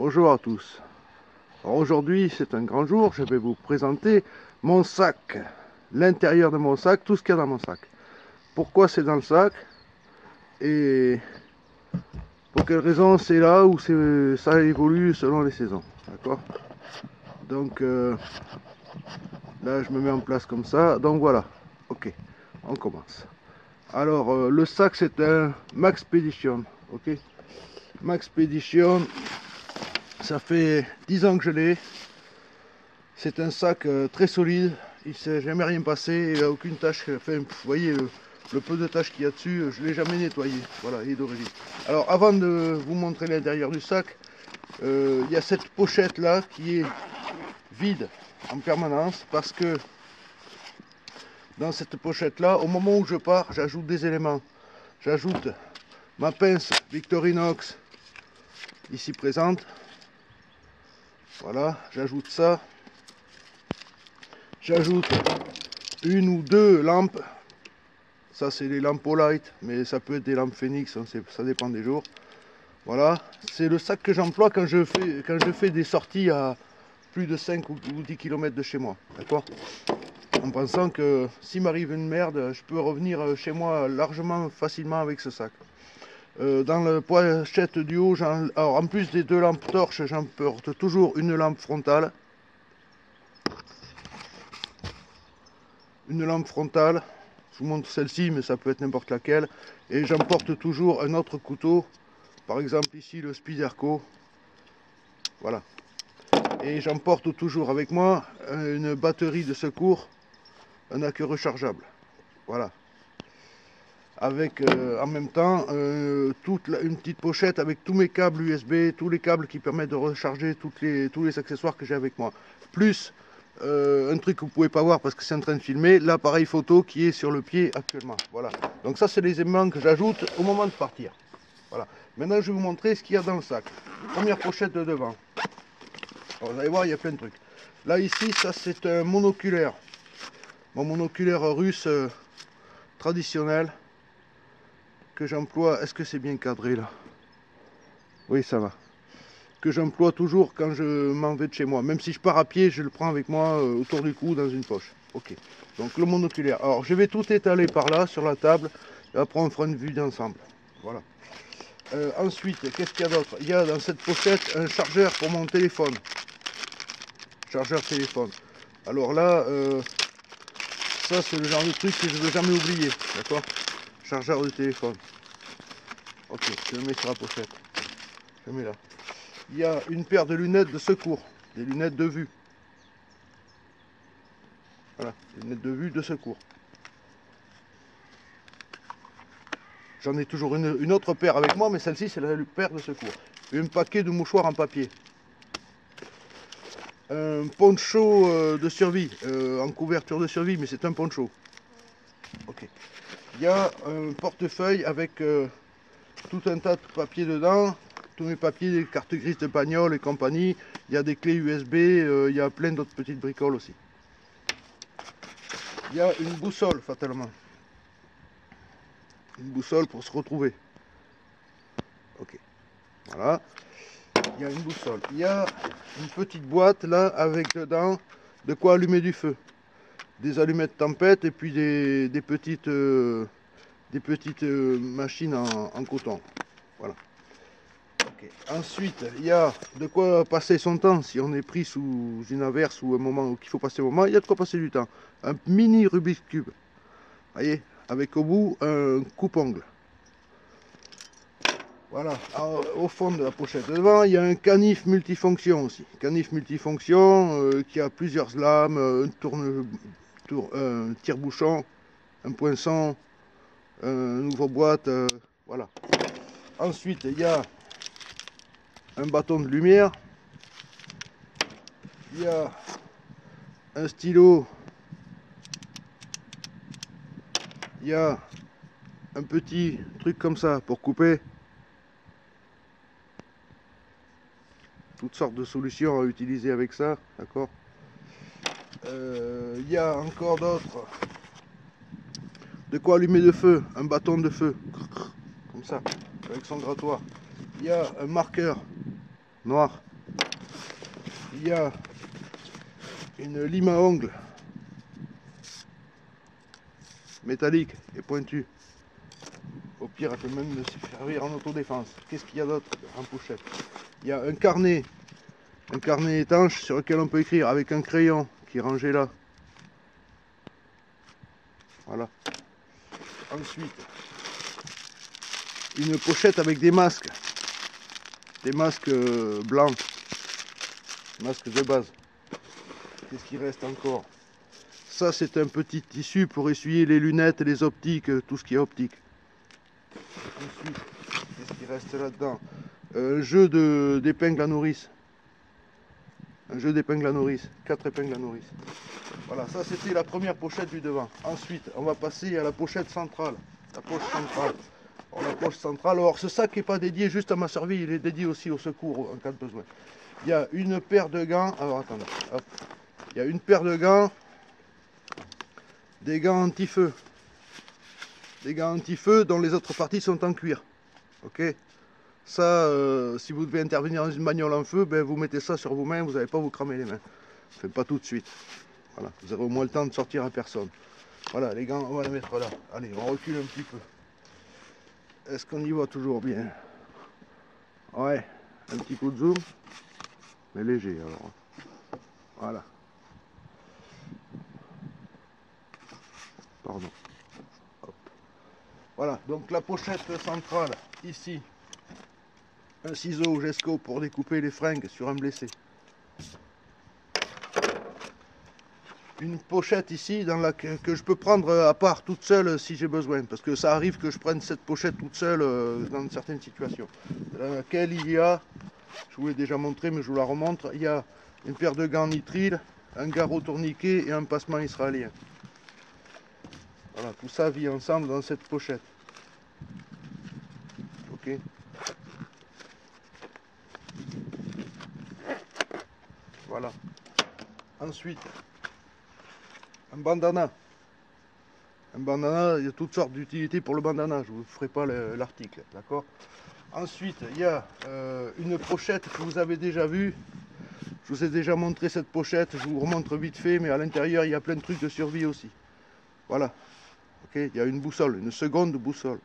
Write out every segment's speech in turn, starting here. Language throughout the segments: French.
Bonjour à tous. Alors aujourd'hui c'est un grand jour, je vais vous présenter mon sac, l'intérieur de mon sac, tout ce qu'il y a dans mon sac. Pourquoi c'est dans le sac et pour quelle raison c'est là où ça évolue selon les saisons. D'accord. Donc là je me mets en place comme ça, donc voilà, ok, on commence. Alors le sac c'est un Maxpedition, ok. Maxpedition, ça fait 10 ans que je l'ai. C'est un sac très solide, il ne s'est jamais rien passé, il n'a aucune tache. Enfin, vous voyez le peu de taches qu'il y a dessus, je ne l'ai jamais nettoyé. Voilà, il est d'origine. Alors avant de vous montrer l'intérieur du sac, il y a cette pochette là qui est vide en permanence parce que dans cette pochette là, au moment où je pars, j'ajoute des éléments. J'ajoute ma pince Victorinox ici présente. Voilà, j'ajoute ça. J'ajoute une ou deux lampes. Ça c'est les lampes Olight, mais ça peut être des lampes Phoenix, hein, ça dépend des jours. Voilà, c'est le sac que j'emploie quand je fais des sorties à plus de 5 ou 10 km de chez moi. D'accord. En pensant que s'il m'arrive une merde, je peux revenir chez moi largement facilement avec ce sac. Dans la pochette du haut, alors en plus des deux lampes torches, j'emporte toujours une lampe frontale. Une lampe frontale. Je vous montre celle-ci, mais ça peut être n'importe laquelle. Et j'emporte toujours un autre couteau. Par exemple ici le Spyderco. Voilà. Et j'emporte toujours avec moi une batterie de secours, un accu rechargeable. Voilà. Avec en même temps une petite pochette avec tous mes câbles USB, tous les câbles qui permettent de recharger tous les accessoires que j'ai avec moi. Plus un truc que vous ne pouvez pas voir parce que c'est en train de filmer, l'appareil photo qui est sur le pied actuellement. Voilà. Donc ça c'est les éléments que j'ajoute au moment de partir. Voilà. Maintenant je vais vous montrer ce qu'il y a dans le sac. Première pochette de devant. Alors, vous allez voir, il y a plein de trucs. Là ici, ça c'est un monoculaire. Mon monoculaire russe traditionnel que j'emploie. Est-ce que c'est bien cadré là? Oui, ça va. Que j'emploie toujours quand je m'en vais de chez moi. Même si je pars à pied, je le prends avec moi autour du cou dans une poche. Ok. Donc le monoculaire. Alors je vais tout étaler par là sur la table. Et après on fera une vue d'ensemble. Voilà. Ensuite, qu'est-ce qu'il y a d'autre? Il y a dans cette pochette un chargeur pour mon téléphone. Chargeur téléphone. Alors là, ça c'est le genre de truc que je ne veux jamais oublier. D'accord? Chargeur de téléphone. Ok, je le mets sur la pochette. Je le mets là. Il y a une paire de lunettes de secours. Des lunettes de vue. Voilà, des lunettes de vue de secours. J'en ai toujours une autre paire avec moi, mais celle-ci c'est la paire de secours. Et un paquet de mouchoirs en papier. Un poncho de survie, en couverture de survie, mais c'est un poncho. Ok. Il y a un portefeuille avec tout un tas de papiers dedans, tous mes papiers, les cartes grises de bagnole et compagnie. Il y a des clés USB, il y a plein d'autres petites bricoles aussi. Il y a une boussole fatalement. Une boussole pour se retrouver. Ok. Voilà. Il y a une boussole. Il y a une petite boîte là avec dedans de quoi allumer du feu. Des allumettes tempête et puis des petites machines en coton. Voilà. Okay. Ensuite, il y a de quoi passer son temps si on est pris sous une averse ou un moment où il faut passer un moment. Il y a de quoi passer du temps. Un mini Rubik's Cube. Voyez, avec au bout un coupe-ongle. Voilà. Alors, au fond de la pochette devant, il y a un canif multifonction aussi. Canif multifonction qui a plusieurs lames, un tire-bouchon, un poinçon, un ouvre-boîte, voilà. Ensuite, il y a un bâton de lumière, il y a un stylo, il y a un petit truc comme ça pour couper. Toutes sortes de solutions à utiliser avec ça, d'accord. Il y a encore d'autres. De quoi allumer de feu, un bâton de feu, comme ça, avec son grattoir. Il y a un marqueur noir il y a une lime à ongles métallique et pointue. Au pire, elle peut même se servir en autodéfense. Qu'est-ce qu'il y a d'autre en pochette? Il y a un carnet étanche sur lequel on peut écrire avec un crayon qui est rangé là. Voilà. Ensuite, une pochette avec des masques blancs, masques de base. Qu'est-ce qui reste encore? Ça, c'est un petit tissu pour essuyer les lunettes, les optiques, tout ce qui est optique. Ensuite, qu'est-ce qui reste là-dedans? Un jeu d'épingles à nourrice. Un jeu d'épingles à nourrice. 4 épingles à nourrice. Voilà, ça c'était la première pochette du devant. Ensuite, on va passer à la pochette centrale. La poche centrale. Alors, la poche centrale, alors ce sac n'est pas dédié juste à ma survie, il est dédié aussi au secours en cas de besoin. Il y a une paire de gants. Alors attendez, hop. Il y a une paire de gants. Des gants anti-feu. Des gants anti-feu dont les autres parties sont en cuir. Ok. Ça, si vous devez intervenir dans une bagnole en feu, ben, vous mettez ça sur vos mains, vous n'allez pas vous cramer les mains. Enfin, pas tout de suite. Voilà, vous aurez au moins le temps de sortir à personne. Voilà, les gants, on va les mettre là. Allez, on recule un petit peu. Est-ce qu'on y voit toujours bien? Ouais, un petit coup de zoom, mais léger alors. Voilà. Pardon. Hop. Voilà, donc la pochette centrale, ici. Un ciseau Gesco pour découper les fringues sur un blessé. Une pochette ici dans que je peux prendre à part toute seule si j'ai besoin, parce que ça arrive que je prenne cette pochette toute seule dans certaines situations, dans laquelle il y a, je vous l'ai déjà montré mais je vous la remontre, il y a une paire de gants nitrile, un garrot tourniquet et un passement israélien. Voilà, tout ça vit ensemble dans cette pochette. Ok. Voilà. Ensuite, un bandana. Un bandana, il y a toutes sortes d'utilités pour le bandana, je ne vous ferai pas l'article, d'accord? Ensuite, il y a une pochette que vous avez déjà vue. Je vous ai déjà montré cette pochette, je vous remontre vite fait, mais à l'intérieur, il y a plein de trucs de survie aussi. Voilà. Ok, il y a une boussole, une seconde boussole.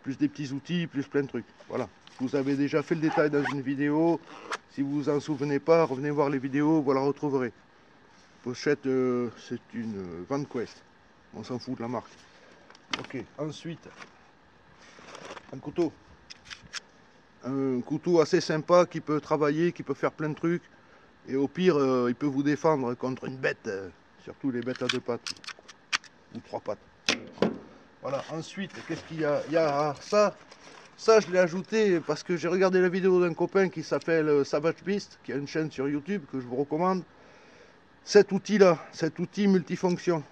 Plus des petits outils, plus plein de trucs. Voilà. Vous avez déjà fait le détail dans une vidéo. Si vous vous en souvenez pas, revenez voir les vidéos, vous la retrouverez. Pochette, c'est une VanQuest. On s'en fout de la marque. Ok, ensuite, un couteau. Un couteau assez sympa qui peut travailler, qui peut faire plein de trucs. Et au pire, il peut vous défendre contre une bête, surtout les bêtes à 2 pattes ou 3 pattes. Voilà, ensuite, qu'est-ce qu'il y a? Il y a ça je l'ai ajouté parce que j'ai regardé la vidéo d'un copain qui s'appelle Savage Beast, qui a une chaîne sur YouTube que je vous recommande. Cet outil-là, cet outil multifonction.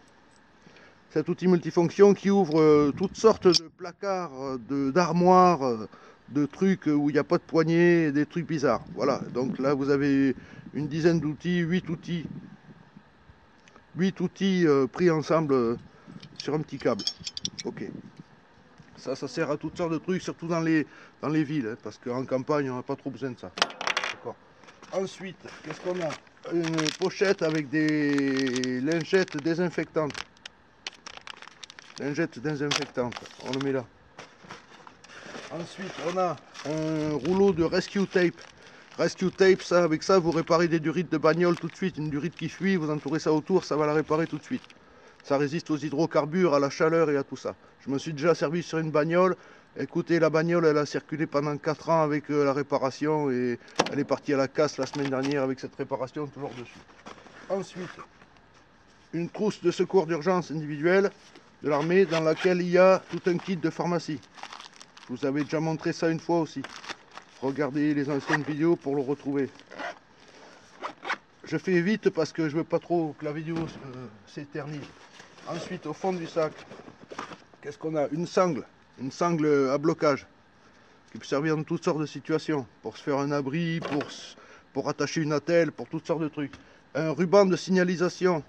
Cet outil multifonction qui ouvre toutes sortes de placards, d'armoires, de trucs où il n'y a pas de poignée, des trucs bizarres. Voilà, donc là vous avez une dizaine d'outils, 8 outils. 8 outils pris ensemble sur un petit câble. Ok. Ça sert à toutes sortes de trucs, surtout dans les villes, hein, parce qu'en campagne, on n'a pas trop besoin de ça. D'accord. Ensuite, qu'est-ce qu'on a? Une pochette avec des lingettes désinfectantes. Lingettes désinfectantes, on le met là. Ensuite, on a un rouleau de rescue tape. Rescue tape, ça, avec ça, vous réparez des durites de bagnole tout de suite. Une durite qui fuit, vous entourez ça autour, ça va la réparer tout de suite. Ça résiste aux hydrocarbures, à la chaleur et à tout ça. Je me suis déjà servi sur une bagnole. Écoutez, la bagnole, elle a circulé pendant 4 ans avec la réparation et elle est partie à la casse la semaine dernière avec cette réparation toujours dessus. Ensuite, une trousse de secours d'urgence individuelle de l'armée dans laquelle il y a tout un kit de pharmacie. Je vous avais déjà montré ça une fois aussi. Regardez les anciennes vidéos pour le retrouver. Je fais vite parce que je veux pas trop que la vidéo s'éternise. Ensuite, au fond du sac, qu'est-ce qu'on a? Une sangle à blocage, qui peut servir dans toutes sortes de situations, pour se faire un abri, pour attacher une attelle, pour toutes sortes de trucs. Un ruban de signalisation,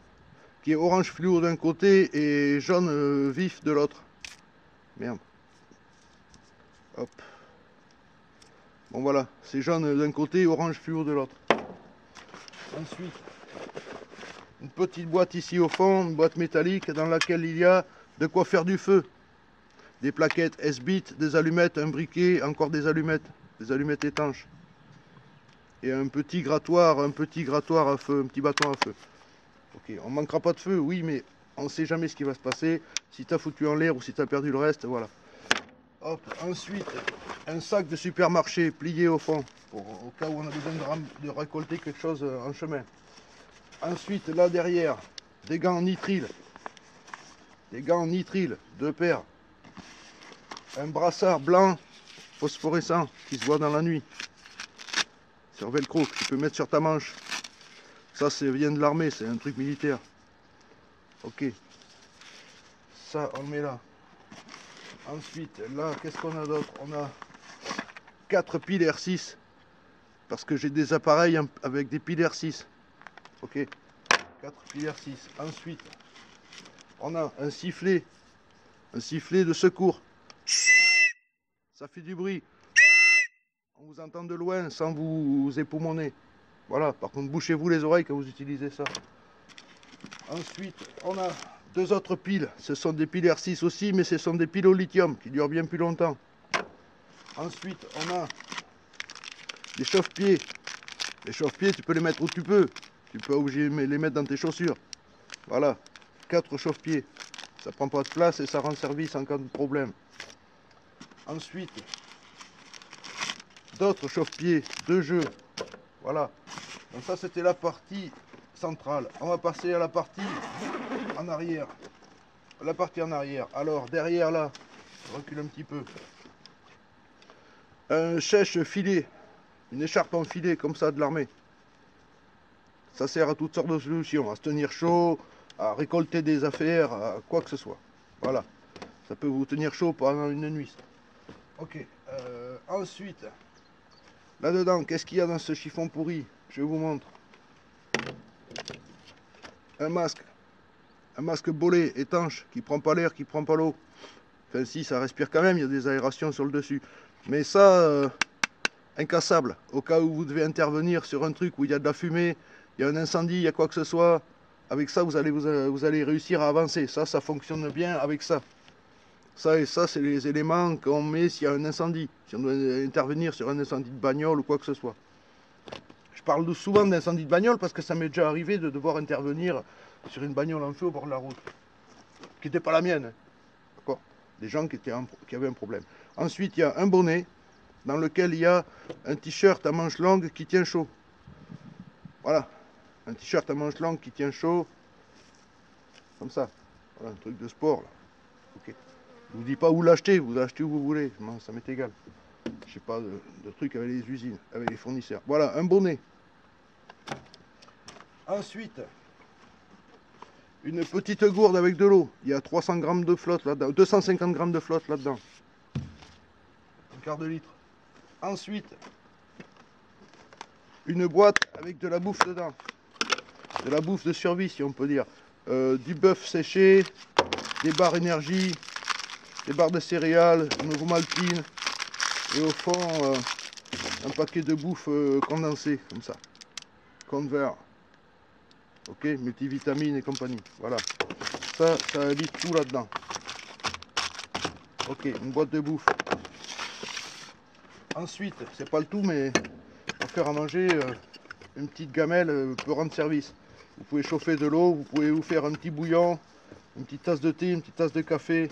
qui est orange fluo d'un côté et jaune vif de l'autre. Merde. Hop. Bon voilà, c'est jaune d'un côté et orange fluo de l'autre. Ensuite, une petite boîte ici au fond, une boîte métallique dans laquelle il y a de quoi faire du feu. Des plaquettes S-Bit, des allumettes, un briquet, encore des allumettes étanches. Et un petit grattoir à feu, un petit bâton à feu. Ok, on manquera pas de feu, oui, mais on ne sait jamais ce qui va se passer. Si tu as foutu en l'air ou si tu as perdu le reste, voilà. Hop, ensuite, un sac de supermarché plié au fond, au cas où on a besoin de récolter quelque chose en chemin. Ensuite, là derrière, des gants en nitrile. Des gants en nitrile, 2 paires. Un brassard blanc phosphorescent qui se voit dans la nuit. Sur velcro, que tu peux mettre sur ta manche. Ça, vient de l'armée, c'est un truc militaire. Ok. Ça, on le met là. Ensuite, là, qu'est-ce qu'on a d'autre? On a 4 piles R6. Parce que j'ai des appareils avec des piles R6. Ok. 4 piles R6. Ensuite, on a un sifflet. Un sifflet de secours. Ça fait du bruit. On vous entend de loin sans vous époumoner. Voilà, par contre, bouchez-vous les oreilles quand vous utilisez ça. Ensuite, on a 2 autres piles. Ce sont des piles R6 aussi, mais ce sont des piles au lithium qui durent bien plus longtemps. Ensuite, on a des chauffe-pieds. Les chauffe-pieds, tu peux les mettre où tu peux. Tu peux obligé de les mettre dans tes chaussures. Voilà, 4 chauffe-pieds. Ça prend pas de place et ça rend service en cas de problème. Ensuite, d'autres chauffe-pieds, 2 jeux. Voilà. Donc ça, c'était la partie centrale. On va passer à la partie en arrière. La partie en arrière. Alors, derrière là, je recule un petit peu. Un chèche filet. Une écharpe en filet, comme ça, de l'armée. Ça sert à toutes sortes de solutions. À se tenir chaud, à récolter des affaires, à quoi que ce soit. Voilà. Ça peut vous tenir chaud pendant une nuit. Ok. Ensuite, là-dedans, qu'est-ce qu'il y a dans ce chiffon pourri? Je vous montre. Un masque. Un masque bolé, étanche, qui prend pas l'air, qui prend pas l'eau. Enfin si, ça respire quand même, il y a des aérations sur le dessus. Mais ça, incassable. Au cas où vous devez intervenir sur un truc où il y a de la fumée, il y a un incendie, il y a quoi que ce soit. Avec ça, vous allez réussir à avancer. Ça fonctionne bien avec ça. Ça et ça, c'est les éléments qu'on met s'il y a un incendie. Si on doit intervenir sur un incendie de bagnole ou quoi que ce soit. Je parle souvent d'incendie de bagnole parce que ça m'est déjà arrivé de devoir intervenir sur une bagnole en feu au bord de la route. Qui n'était pas la mienne. D'accord? Des gens qui avaient un problème. Ensuite, il y a un bonnet dans lequel il y a un t-shirt à manches longues qui tient chaud. Voilà. Un t-shirt à manches longues qui tient chaud. Comme ça. Voilà, un truc de sport. Là. Ok. Je vous dis pas où l'acheter, vous l'achetez où vous voulez. Moi, ça m'est égal. Je sais pas de trucs avec les usines, avec les fournisseurs. Voilà, un bonnet. Ensuite, une petite gourde avec de l'eau. Il y a 300 grammes de flotte là-dedans, 250 grammes de flotte là-dedans. Un quart de litre. Ensuite, une boîte avec de la bouffe dedans. De la bouffe de survie, si on peut dire. Du bœuf séché, des barres énergie, des barres de céréales, une ovomaltine. Et au fond, un paquet de bouffe condensé, comme ça. Convert. Ok, multivitamines et compagnie. Voilà. Ça habite tout là-dedans. Ok, une boîte de bouffe. Ensuite, c'est pas le tout, mais pour faire à manger, une petite gamelle peut rendre service. Vous pouvez chauffer de l'eau, vous pouvez vous faire un petit bouillon, une petite tasse de thé, une petite tasse de café,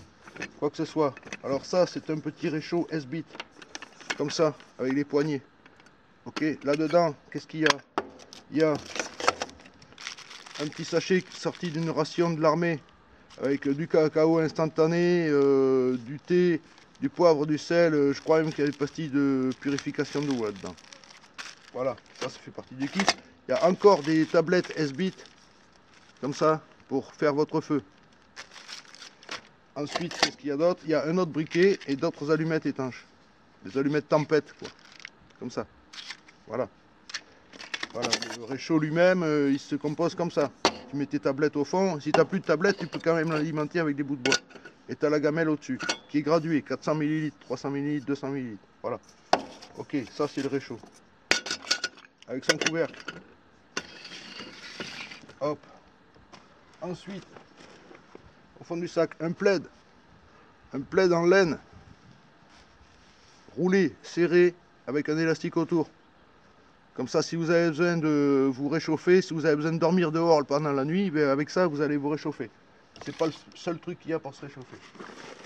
quoi que ce soit. Alors ça, c'est un petit réchaud S-Bit, comme ça, avec les poignées. Ok, là-dedans, qu'est-ce qu'il y a? Il y a un petit sachet sorti d'une ration de l'armée, avec du cacao instantané, du thé, du poivre, du sel, je crois même qu'il y a des pastilles de purification d'eau là-dedans. Voilà, ça fait partie du kit. Il y a encore des tablettes S-Bit, comme ça, pour faire votre feu. Ensuite, qu'est-ce qu'il y a d'autre? Il y a un autre briquet et d'autres allumettes étanches. Des allumettes tempête, quoi. Comme ça. Voilà. Voilà, le réchaud lui-même, il se compose comme ça. Tu mets tes tablettes au fond. Si tu n'as plus de tablettes, tu peux quand même l'alimenter avec des bouts de bois. Et tu as la gamelle au-dessus, qui est graduée. 400 ml, 300 ml, 200 ml. Voilà. Ok, ça c'est le réchaud. Avec son couvercle. Hop. Ensuite, au fond du sac, un plaid en laine, roulé, serré, avec un élastique autour. Comme ça, si vous avez besoin de vous réchauffer, si vous avez besoin de dormir dehors pendant la nuit, ben avec ça, vous allez vous réchauffer. C'est pas le seul truc qu'il y a pour se réchauffer.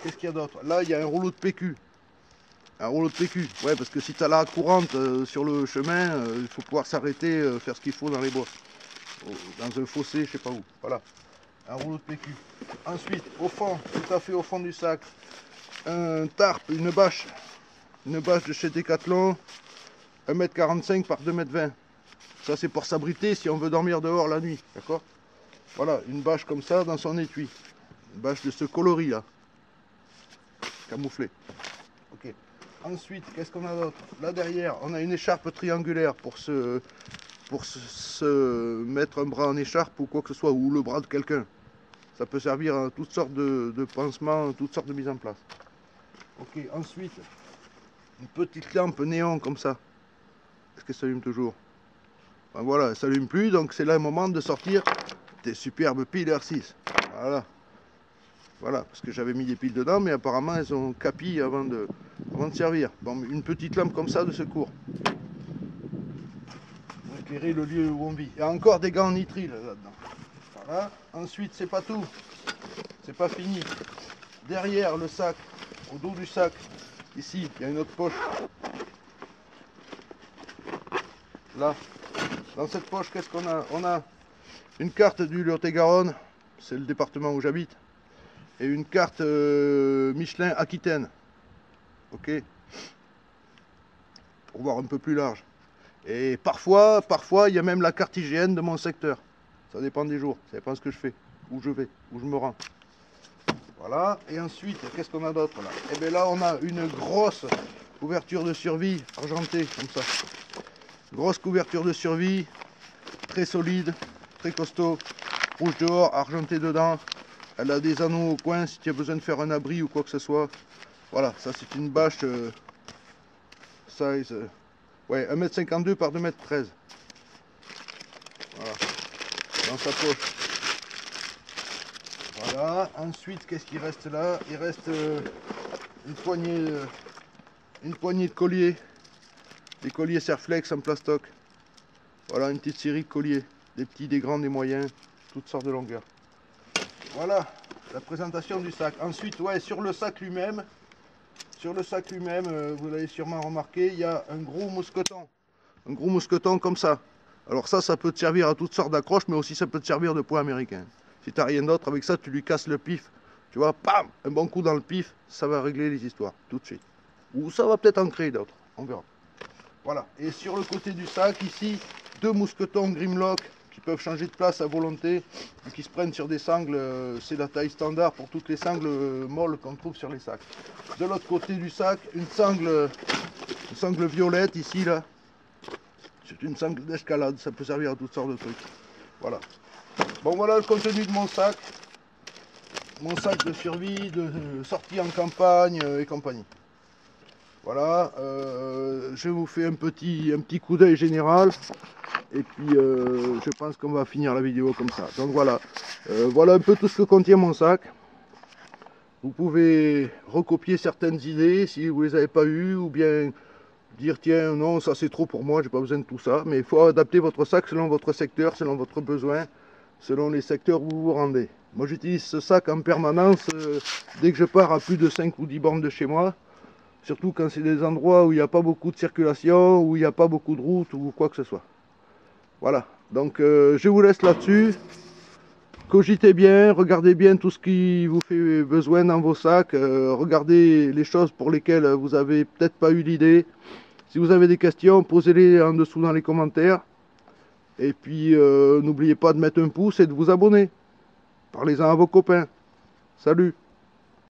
Qu'est-ce qu'il y a d'autre? Là, il y a un rouleau de PQ. Un rouleau de PQ, ouais, parce que si tu as la courante sur le chemin, il faut pouvoir s'arrêter, faire ce qu'il faut dans les bosses. Dans un fossé, je sais pas où. Voilà, un rouleau de PQ. Ensuite, au fond, tout à fait au fond du sac, un tarp, une bâche de chez Decathlon, 1,45 m par 2,20 m. Ça, c'est pour s'abriter si on veut dormir dehors la nuit, d'accord? Voilà, une bâche comme ça dans son étui. Une bâche de ce coloris là, camouflée. Ok. Ensuite, qu'est-ce qu'on a d'autre? Là derrière, on a une écharpe triangulaire pour se mettre un bras en écharpe ou quoi que ce soit, ou le bras de quelqu'un. Ça peut servir à toutes sortes de pansements, toutes sortes de mises en place. Ok, ensuite, une petite lampe néon comme ça. Est-ce qu'elle s'allume toujours? Ben voilà, elle ne s'allume plus, donc c'est là le moment de sortir des superbes piles R6. Voilà. Voilà, parce que j'avais mis des piles dedans, mais apparemment elles ont capi avant de servir. Bon, une petite lampe comme ça de secours. Pour éclairer le lieu où on vit. Il y a encore des gants en nitrile là-dedans. Voilà. Ensuite, c'est pas tout. C'est pas fini. Derrière le sac, au dos du sac, ici, il y a une autre poche. Là, dans cette poche, qu'est-ce qu'on a? On a une carte du Lot-et-Garonne, c'est le département où j'habite, et une carte Michelin Aquitaine. Ok, pour voir un peu plus large. Et parfois, il y a même la carte IGN de mon secteur. Ça dépend des jours, ça dépend ce que je fais, où je vais, où je me rends. Voilà, et ensuite, qu'est-ce qu'on a d'autre là? Et bien là, on a une grosse couverture de survie argentée, comme ça. Grosse couverture de survie, très solide, très costaud, rouge dehors, argenté dedans. Elle a des anneaux au coin si tu as besoin de faire un abri ou quoi que ce soit. Voilà, ça c'est une bâche size, ouais, 1,52 m par 2,13 m. Voilà, dans sa poche. Voilà, ensuite qu'est-ce qui reste là? Il reste une poignée de colliers. Des colliers Serflex en plastoc. Voilà, une petite série de colliers. Des petits, des grands, des moyens, toutes sortes de longueurs. Voilà, la présentation du sac. Ensuite, ouais, sur le sac lui-même, vous l'avez sûrement remarqué, il y a un gros mousqueton. Un gros mousqueton comme ça. Alors ça peut te servir à toutes sortes d'accroches, mais aussi ça peut te servir de point américain. Si tu n'as rien d'autre, avec ça, tu lui casses le pif. Tu vois, pam, un bon coup dans le pif, ça va régler les histoires, tout de suite. Ou ça va peut-être en créer d'autres, on verra. Voilà, et sur le côté du sac, ici, deux mousquetons Grimlock qui peuvent changer de place à volonté, et qui se prennent sur des sangles, c'est la taille standard pour toutes les sangles molles qu'on trouve sur les sacs. De l'autre côté du sac, une sangle violette, ici, là. C'est une sangle d'escalade, ça peut servir à toutes sortes de trucs. Voilà. Bon, voilà le contenu de mon sac. Mon sac de survie, de sortie en campagne et compagnie. Voilà, je vous fais un petit coup d'œil général et puis je pense qu'on va finir la vidéo comme ça. Donc voilà, voilà un peu tout ce que contient mon sac. Vous pouvez recopier certaines idées si vous les avez pas eues, ou bien dire tiens non ça c'est trop pour moi, j'ai pas besoin de tout ça. Mais il faut adapter votre sac selon votre secteur, selon votre besoin, selon les secteurs où vous vous rendez. Moi j'utilise ce sac en permanence dès que je pars à plus de 5 ou 10 bornes de chez moi. Surtout quand c'est des endroits où il n'y a pas beaucoup de circulation, où il n'y a pas beaucoup de routes ou quoi que ce soit. Voilà, donc je vous laisse là-dessus. Cogitez bien, regardez bien tout ce qui vous fait besoin dans vos sacs. Regardez les choses pour lesquelles vous n'avez peut-être pas eu l'idée. Si vous avez des questions, posez-les en dessous dans les commentaires. Et puis n'oubliez pas de mettre un pouce et de vous abonner. Parlez-en à vos copains. Salut!